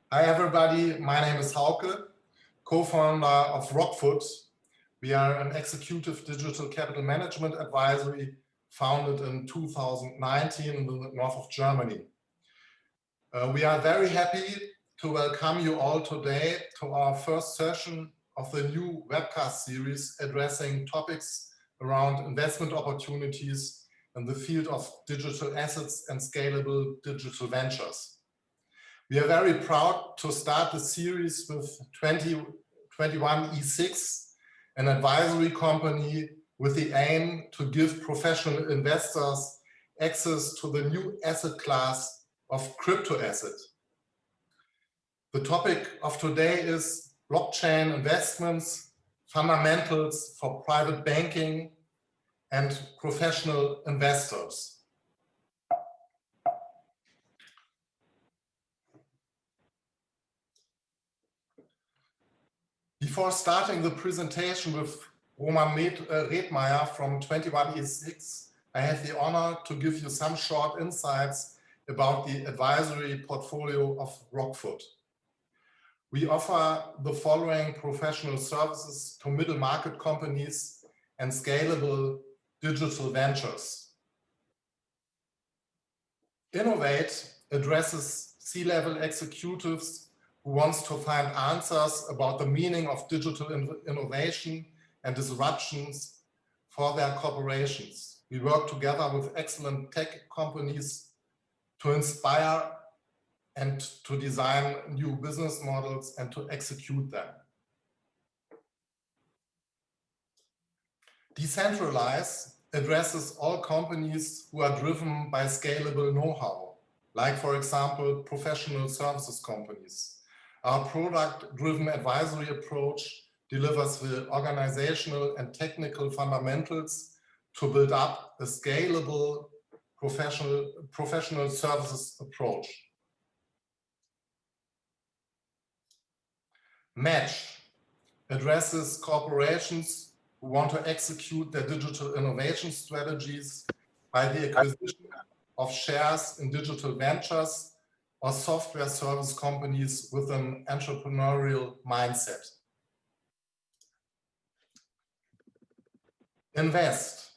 Hi everybody, my name is Hauke, co-founder of Rockfoot. We are an executive digital capital management advisory founded in 2019 in the north of Germany. We are very happy to welcome you all today to our first session of the new webcast series addressing topics around investment opportunities in the field of digital assets and scalable digital ventures. We are very proud to start the series with 21E6, an advisory company with the aim to give professional investors access to the new asset class of crypto asset. The topic of today is blockchain investments, fundamentals for private banking and professional investors. Before starting the presentation with Roman Redmeier from 21E6, I have the honor to give you some short insights about the advisory portfolio of Rockfoot. We offer the following professional services to middle market companies and scalable digital ventures. Innovate addresses C-level executives who wants to find answers about the meaning of digital innovation and disruptions for their corporations. We work together with excellent tech companies to inspire and to design new business models and to execute them. Decentralize addresses all companies who are driven by scalable know-how, like, for example, professional services companies. Our product-driven advisory approach delivers the organizational and technical fundamentals to build up a scalable professional services approach. Match addresses corporations who want to execute their digital innovation strategies by the acquisition of shares in digital ventures or software service companies with an entrepreneurial mindset. Invest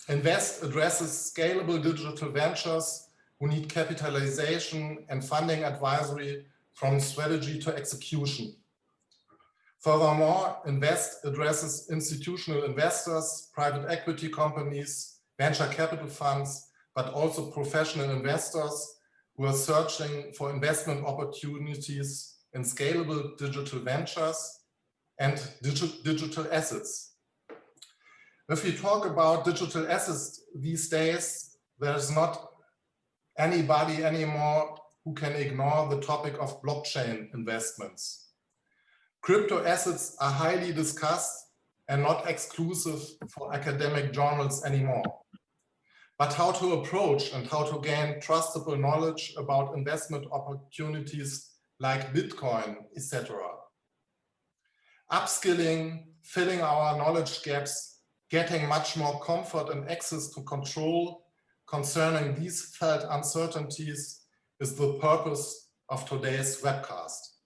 addresses scalable digital ventures who need capitalization and funding advisory from strategy to execution. Furthermore, Invest addresses institutional investors, private equity companies, venture capital funds, but also professional investors who are searching for investment opportunities in scalable digital ventures and digital assets. If we talk about digital assets these days, there's not anybody anymore who can ignore the topic of blockchain investments. Crypto assets are highly discussed and not exclusive for academic journals anymore. But how to approach and how to gain trustable knowledge about investment opportunities like Bitcoin, etc. Upskilling, filling our knowledge gaps, getting much more comfort and access to control concerning these felt uncertainties is the purpose of today's webcast.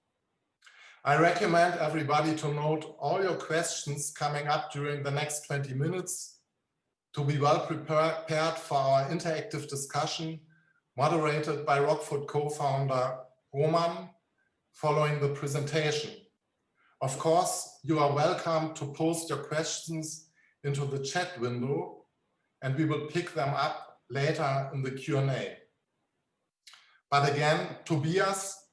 I recommend everybody to note all your questions coming up during the next 20 minutes to be well prepared for our interactive discussion moderated by Rockfoot co-founder Roman following the presentation. Of course, you are welcome to post your questions into the chat window and we will pick them up later in the Q&A. But again, Tobias,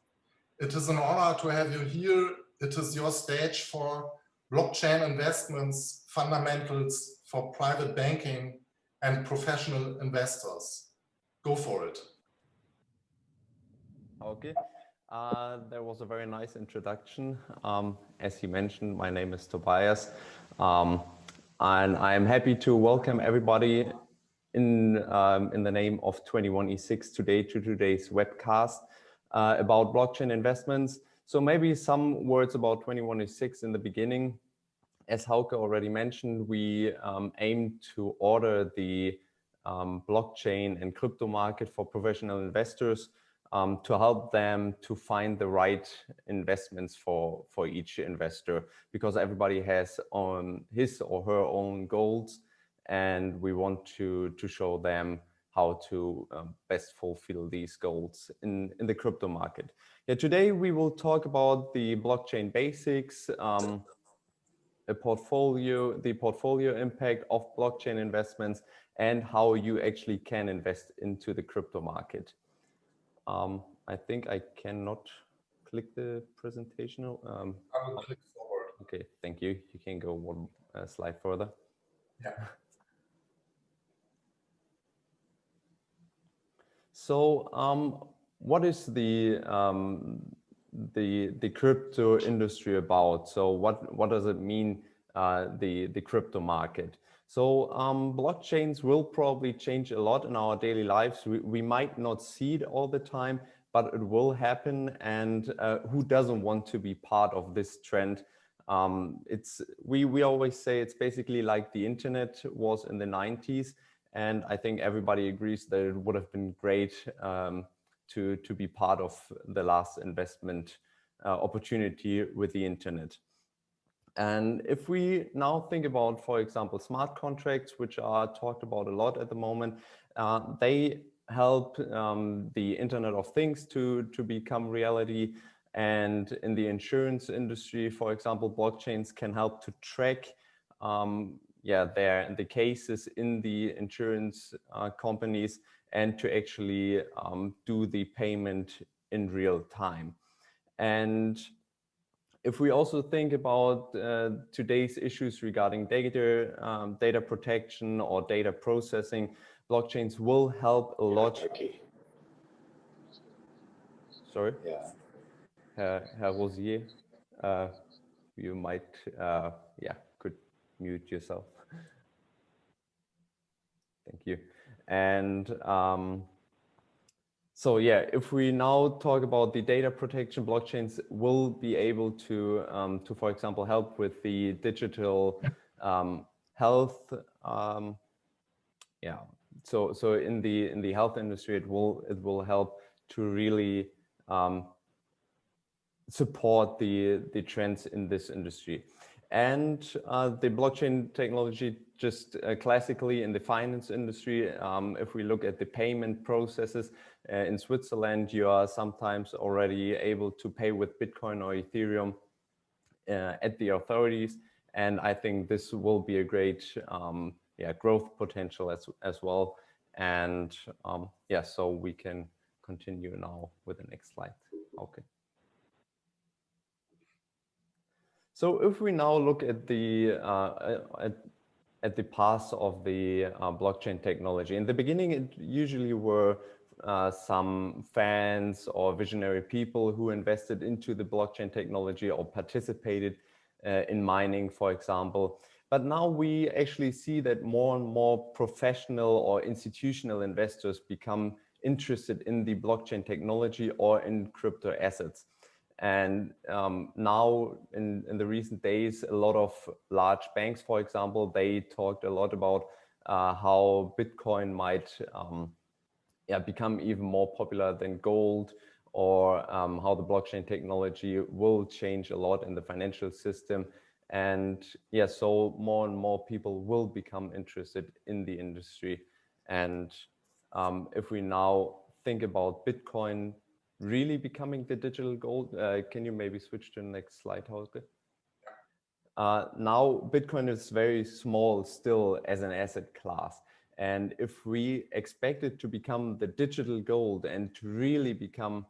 it is an honor to have you here. It is your stage for blockchain investments, fundamentals for private banking and professional investors. Go for it. Okay, that was a very nice introduction. As you mentioned, my name is Tobias, and I'm happy to welcome everybody in the name of 21E6 today to today's webcast about blockchain investments. So maybe some words about 21E6 in the beginning. As Hauke already mentioned, we aim to order the blockchain and crypto market for professional investors to help them to find the right investments for each investor, because everybody has on his or her own goals, and we want to show them how to best fulfill these goals in the crypto market. Yeah, today we will talk about the blockchain basics, the portfolio impact of blockchain investments, and how you actually can invest into the crypto market. I think I cannot click the presentation. I will click forward. Okay, thank you. You can go one slide further. Yeah. So, what is the crypto industry about? So, what does it mean, the crypto market? So, blockchains will probably change a lot in our daily lives. We might not see it all the time, but it will happen. And who doesn't want to be part of this trend? We always say it's basically like the internet was in the 90s. And I think everybody agrees that it would have been great to be part of the last investment opportunity with the internet. And if we now think about, for example, smart contracts, which are talked about a lot at the moment, they help the Internet of Things to become reality. And in the insurance industry, for example, blockchains can help to track the cases in the insurance companies, and to actually do the payment in real time. And if we also think about today's issues regarding data protection or data processing, blockchains will help a lot. Sorry? Yeah. Herr Rosier, you might, could mute yourself. Thank you. And so yeah, if we now talk about the data protection, blockchains will be able to for example, help with the digital health. So in the health industry, it will help to really support the trends in this industry. And the blockchain technology, just classically in the finance industry, if we look at the payment processes in Switzerland, you are sometimes already able to pay with Bitcoin or Ethereum at the authorities. And I think this will be a great growth potential as well. And so we can continue now with the next slide. Okay. So if we now look at the past of the blockchain technology, in the beginning, it usually were some fans or visionary people who invested into the blockchain technology or participated in mining, for example. But now we actually see that more and more professional or institutional investors become interested in the blockchain technology or in crypto assets. And now in the recent days, a lot of large banks, for example, they talked a lot about how Bitcoin might become even more popular than gold, or how the blockchain technology will change a lot in the financial system. And so more and more people will become interested in the industry. And if we now think about Bitcoin really becoming the digital gold, can you maybe switch to the next slide, Holger? Now Bitcoin is very small still as an asset class. And if we expect it to become the digital gold and to really become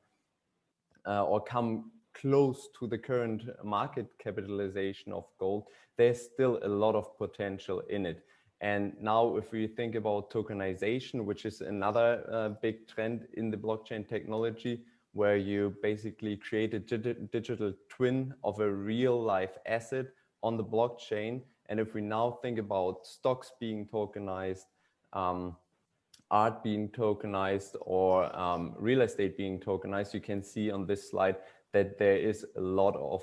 or come close to the current market capitalization of gold, there's still a lot of potential in it. And now if we think about tokenization, which is another big trend in the blockchain technology, where you basically create a digital twin of a real life asset on the blockchain. And if we now think about stocks being tokenized, art being tokenized, or real estate being tokenized, you can see on this slide that there is a lot of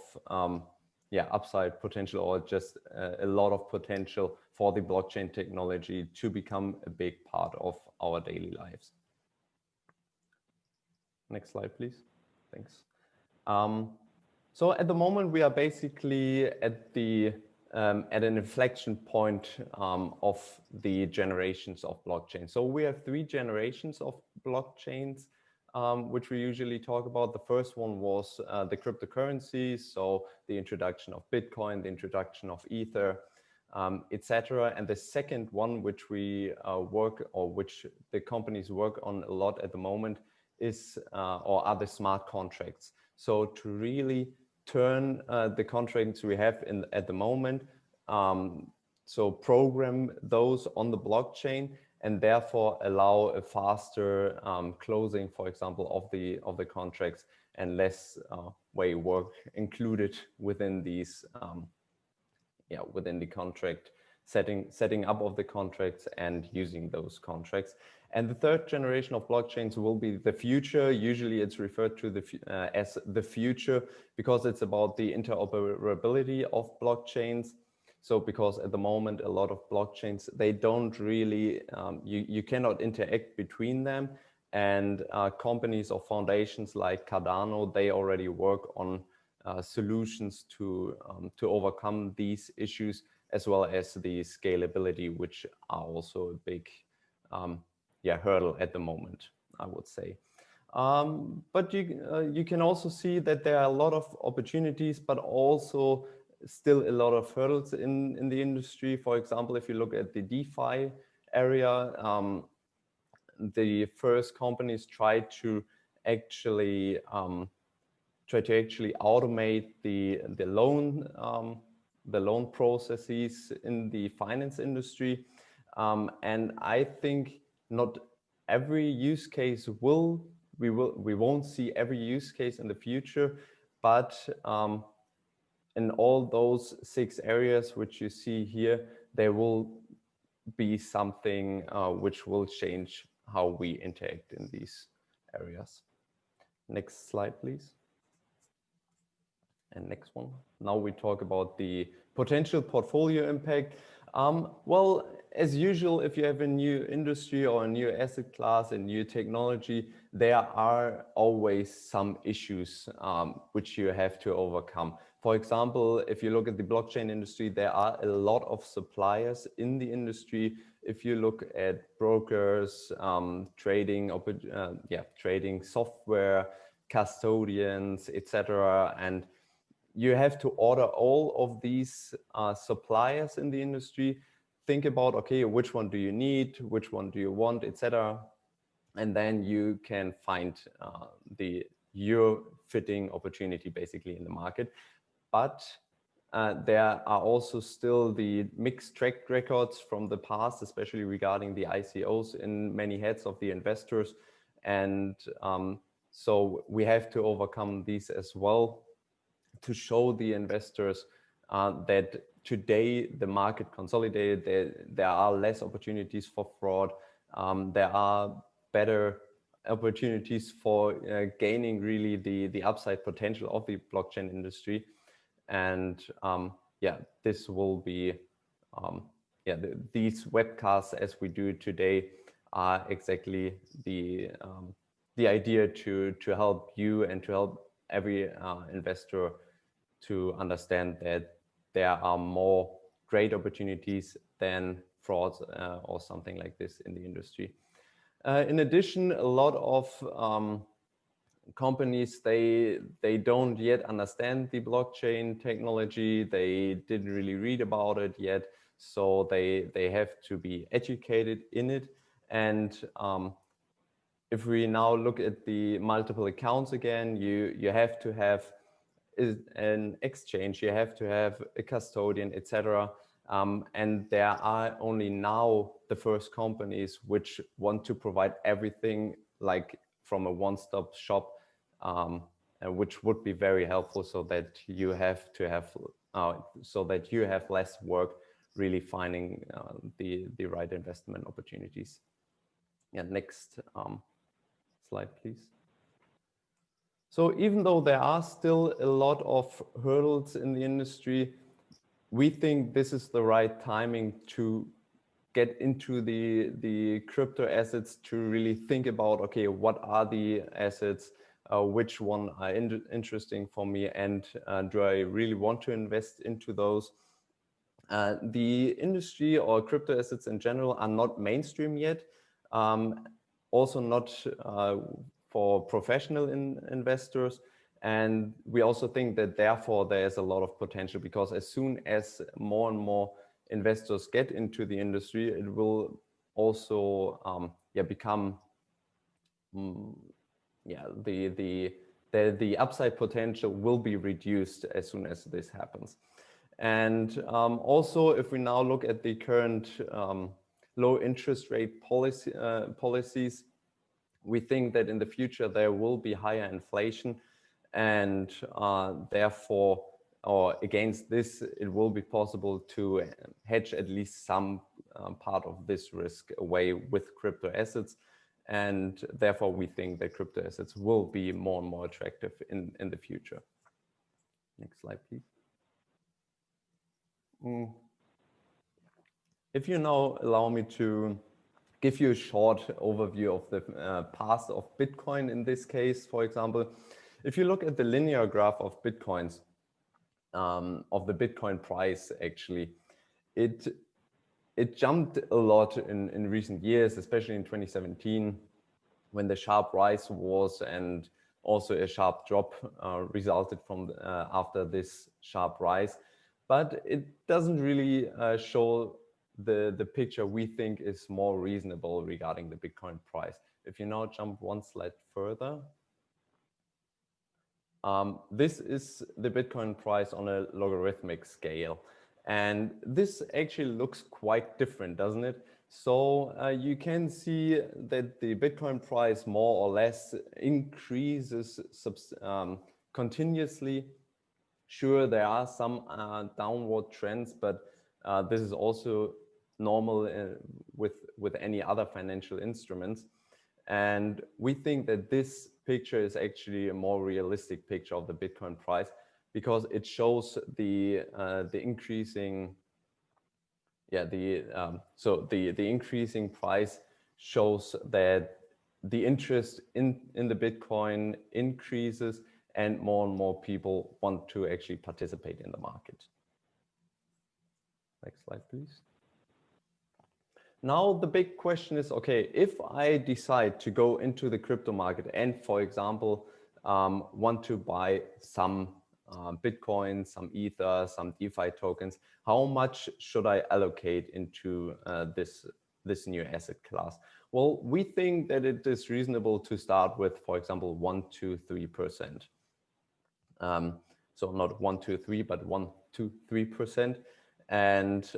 upside potential, or just a lot of potential for the blockchain technology to become a big part of our daily lives. Next slide, please. Thanks. So at the moment, we are basically at an inflection point of the generations of blockchain. So we have 3 generations of blockchains, which we usually talk about. The first one was the cryptocurrencies, so the introduction of Bitcoin, the introduction of Ether, etc. And the second one, which we which the companies work on a lot at the moment, is or are the smart contracts. So to really turn the contracts we have at the moment, so program those on the blockchain and therefore allow a faster closing, for example, of the contracts, and less work included within these within the contract setting up of the contracts and using those contracts. And the third generation of blockchains will be the future. Usually it's referred to as the future because it's about the interoperability of blockchains. So because at the moment, a lot of blockchains, they don't really, you cannot interact between them. And companies or foundations like Cardano, they already work on solutions to overcome these issues, as well as the scalability, which are also a big hurdle at the moment, I would say. But you can also see that there are a lot of opportunities, but also still a lot of hurdles in the industry. For example, if you look at the DeFi area, the first companies try to actually automate the loan processes in the finance industry, and I think not every use case we won't see every use case in the future, but in all those 6 areas which you see here, there will be something which will change how we interact in these areas. Next slide, please. And next one. Now we talk about the potential portfolio impact. Well, as usual, if you have a new industry or a new asset class, a new technology, there are always some issues which you have to overcome. For example, if you look at the blockchain industry, there are a lot of suppliers in the industry. If you look at brokers, trading software, custodians, etc., and you have to order all of these suppliers in the industry. Think about, okay, which one do you need, which one do you want, etc. And then you can find your fitting opportunity basically in the market. But there are also still the mixed track records from the past, especially regarding the ICOs in many heads of the investors. And so we have to overcome these as well, to show the investors that today the market consolidated, there are less opportunities for fraud, there are better opportunities for gaining really the upside potential of the blockchain industry. And this will be, these webcasts as we do today are exactly the idea to help you and to help every investor to understand that there are more great opportunities than frauds or something like this in the industry. In addition, a lot of companies, they don't yet understand the blockchain technology. They didn't really read about it yet, so they have to be educated in it. And if we now look at the multiple accounts again, you have to have an exchange, you have to have a custodian, etc. And there are only now the first companies which want to provide everything like from a one-stop shop, which would be very helpful, so that you have less work really finding the right investment opportunities. Yeah, next slide, please. So even though there are still a lot of hurdles in the industry, we think this is the right timing to get into the crypto assets, to really think about, okay, what are the assets which one are interesting for me, and do I really want to invest into those. The industry or crypto assets in general are not mainstream yet, also not for professional investors. And we also think that therefore there's a lot of potential, because as soon as more and more investors get into the industry, it will also become the upside potential will be reduced as soon as this happens. And also, if we now look at the current low interest rate policies, we think that in the future there will be higher inflation, and therefore, or against this, it will be possible to hedge at least some part of this risk away with crypto assets. And therefore, we think that crypto assets will be more and more attractive in the future. Next slide, please. If you now allow me to give you a short overview of the past of Bitcoin in this case, for example, if you look at the linear graph of Bitcoins, of the Bitcoin price, actually, it jumped a lot in recent years, especially in 2017, when the sharp rise was, and also a sharp drop resulted from after this sharp rise. But it doesn't really show the picture we think is more reasonable regarding the Bitcoin price. If you now jump one slide further, this is the Bitcoin price on a logarithmic scale. And this actually looks quite different, doesn't it? So you can see that the Bitcoin price more or less increases continuously. Sure, there are some downward trends, but this is also normal with any other financial instruments. And we think that this picture is actually a more realistic picture of the Bitcoin price, because it shows the increasing, the increasing price shows that the interest in the Bitcoin increases, and more people want to actually participate in the market. Next slide, please. Now the big question is, okay, if I decide to go into the crypto market and, for example, want to buy some Bitcoin, some Ether, some DeFi tokens, how much should I allocate into this new asset class? Well, we think that it is reasonable to start with, for example, 1 to 3%. So not 1, 2, 3, but 1 to 3%. And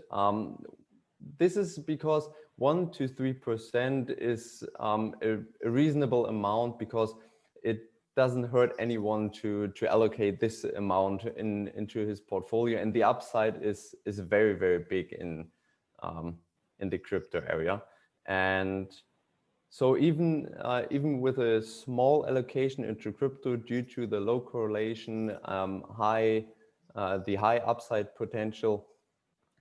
this is because 1 to 3% is a reasonable amount, because it doesn't hurt anyone to allocate this amount into his portfolio, and the upside is very, very big in the crypto area. And so even with a small allocation into crypto, due to the low correlation, the high upside potential,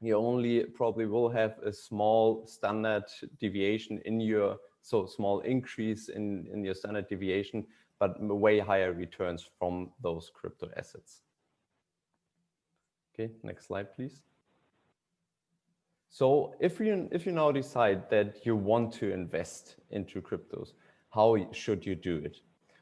you only probably will have a small standard deviation in your, so small increase in your standard deviation, but way higher returns from those crypto assets. Okay, next slide, please. So if you now decide that you want to invest into cryptos, how should you do it?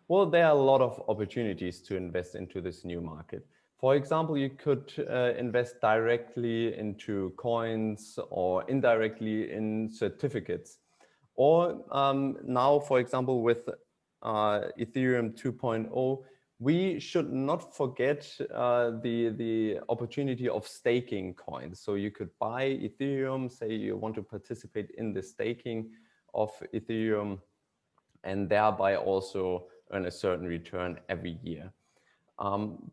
Well, there are a lot of opportunities to invest into this new market. For example, you could invest directly into coins, or indirectly in certificates. Or now, for example, with Ethereum 2.0, we should not forget the opportunity of staking coins. So you could buy Ethereum, say you want to participate in the staking of Ethereum, and thereby also earn a certain return every year.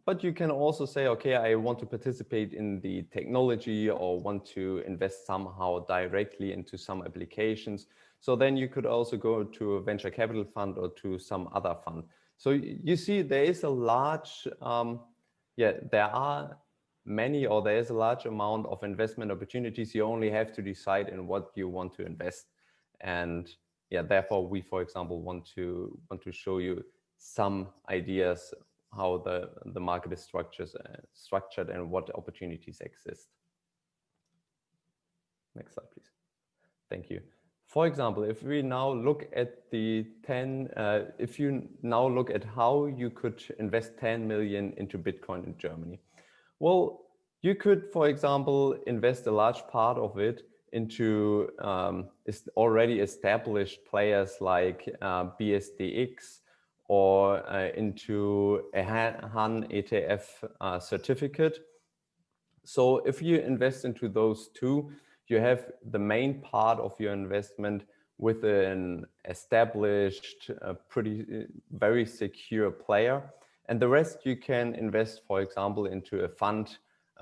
But you can also say, okay, I want to participate in the technology, or want to invest somehow directly into some applications. So then you could also go to a venture capital fund or to some other fund. So you see, there is a large, there are many, or there is a large amount of investment opportunities. You only have to decide in what you want to invest. And therefore we, for example, want to show you some ideas how the market is structured and what opportunities exist. Next slide, please. Thank you. For example, if we now look at if you now look at how you could invest 10 million into Bitcoin in Germany, well, you could, for example, invest a large part of it into already established players like BSDX or into a Han ETF certificate. So if you invest into those two, you have the main part of your investment with an established, very secure player. And the rest you can invest, for example, into a fund.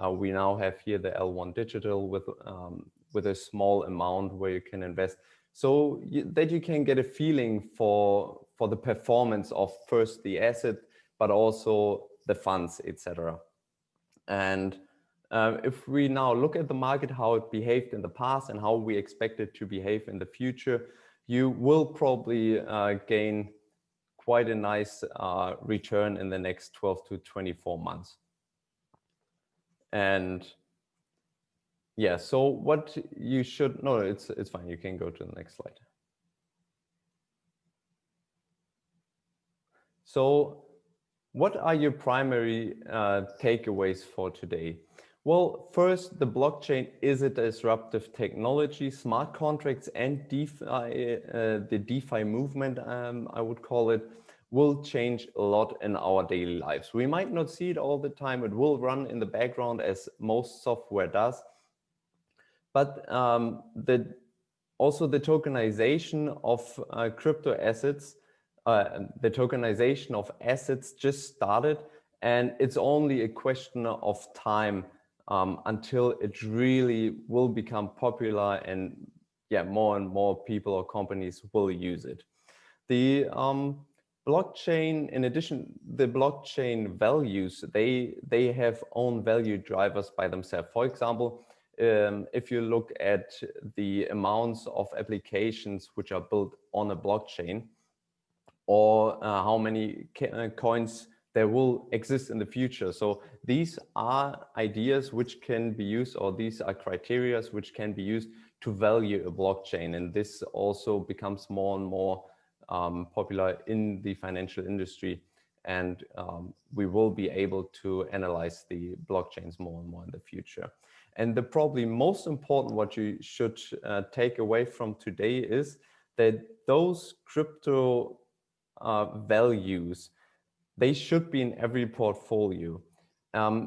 We now have here the L1 Digital with a small amount where you can invest, so that you can get a feeling for the performance of first the asset, but also the funds, etc. And if we now look at the market, how it behaved in the past and how we expect it to behave in the future, you will probably gain quite a nice return in the next 12 to 24 months. And yeah, so what you should know, it's fine. You can go to the next slide. So what are your primary takeaways for today? Well, first, the blockchain is a disruptive technology. Smart contracts and DeFi, the DeFi movement, I would call it, will change a lot in our daily lives. We might not see it all the time. It will run in the background as most software does. But also the tokenization of crypto assets, the tokenization of assets just started, and it's only a question of time until it really will become popular, and yeah, more and more people or companies will use it. The blockchain, in addition, the blockchain values, they have own value drivers by themselves. For example, if you look at the amounts of applications which are built on a blockchain, or how many coins there will exist in the future. So these are ideas which can be used, or these are criteria which can be used to value a blockchain. And this also becomes more and more popular in the financial industry. And we will be able to analyze the blockchains more and more in the future. And the probably most important what you should take away from today is that those crypto values, they should be in every portfolio.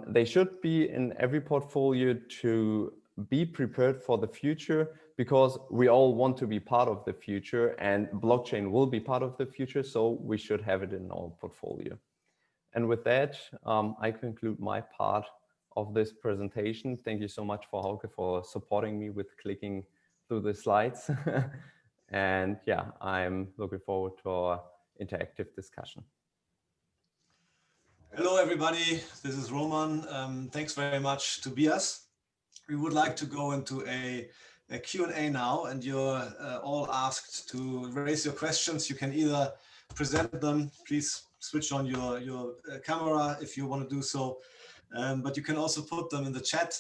They should be in every portfolio to be prepared for the future, because we all want to be part of the future, and blockchain will be part of the future. So we should have it in our portfolio. And with that, I conclude my part of this presentation. Thank you so much for Hauke for supporting me with clicking through the slides. And yeah, I'm looking forward to our interactive discussion. Hello, everybody. This is Roman. Thanks very much, Tobias. We would like to go into a Q&A now, and you're all asked to raise your questions. You can either present them. Please switch on your camera if you want to do so. But you can also put them in the chat,